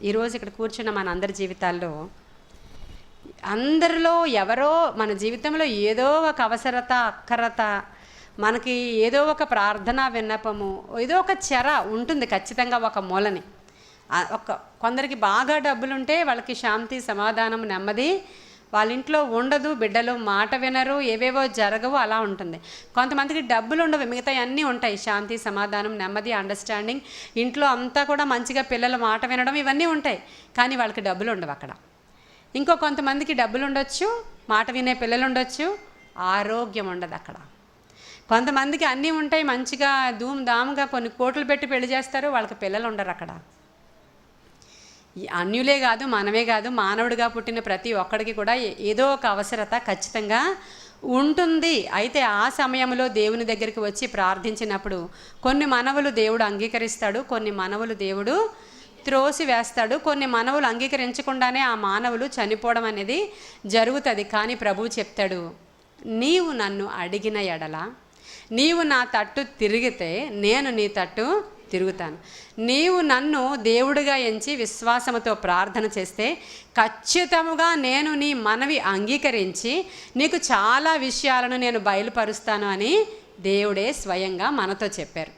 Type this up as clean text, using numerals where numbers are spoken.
ఈరోజు ఇక్కడ కూర్చున్న మన అందరి జీవితాల్లో అందరిలో ఎవరో మన జీవితంలో ఏదో ఒక అవసరత, అక్కరత, మనకి ఏదో ఒక ప్రార్థన విన్నపము, ఏదో ఒక చెర ఉంటుంది ఖచ్చితంగా ఒక మూలని. కొందరికి బాగా డబ్బులుంటే వాళ్ళకి శాంతి, సమాధానం, నెమ్మది వాళ్ళ ఇంట్లో ఉండదు, బిడ్డలు మాట వినరు, ఏవేవో జరగవు, అలా ఉంటుంది. కొంతమందికి డబ్బులు ఉండవు, మిగతా అన్నీ ఉంటాయి, శాంతి, సమాధానం, నెమ్మది, అండర్స్టాండింగ్, ఇంట్లో అంతా కూడా మంచిగా పిల్లల మాట వినడం, ఇవన్నీ ఉంటాయి. కానీ వాళ్ళకి డబ్బులు ఉండవు అక్కడ. ఇంకో కొంతమందికి డబ్బులు ఉండొచ్చు, మాట వినే పిల్లలు ఉండొచ్చు, ఆరోగ్యం ఉండదు అక్కడ. కొంతమందికి అన్నీ ఉంటాయి, మంచిగా ధూమ్ధామ్గా కొన్ని కోట్లు పెట్టి పెళ్లి చేస్తారు, వాళ్ళకి పిల్లలు ఉండరు అక్కడ. అన్యులే కాదు, మనమే కాదు, మానవుడిగా పుట్టిన ప్రతి ఒక్కడికి కూడా ఏదో ఒక అవసరత ఖచ్చితంగా ఉంటుంది. అయితే ఆ సమయంలో దేవుని దగ్గరికి వచ్చి ప్రార్థించినప్పుడు కొన్ని మనవులు దేవుడు అంగీకరిస్తాడు, కొన్ని మనవులు దేవుడు త్రోసి వేస్తాడు, కొన్ని మనవులు అంగీకరించకుండానే ఆ మానవులు చనిపోవడం అనేది జరుగుతుంది. కానీ ప్రభువు చెప్తాడు, నీవు నన్ను అడిగిన ఎడల, నీవు నా తట్టు తిరిగితే నేను నీ తట్టు తిరుగుతాను. నీవు నన్ను దేవుడిగా ఎంచి విశ్వాసముతో ప్రార్థన చేస్తే ఖచ్చితముగా నేను నీ మనవి అంగీకరించి నీకు చాలా విషయాలను నేను బయలుపరుస్తాను అని దేవుడే స్వయంగా మనతో చెప్పారు.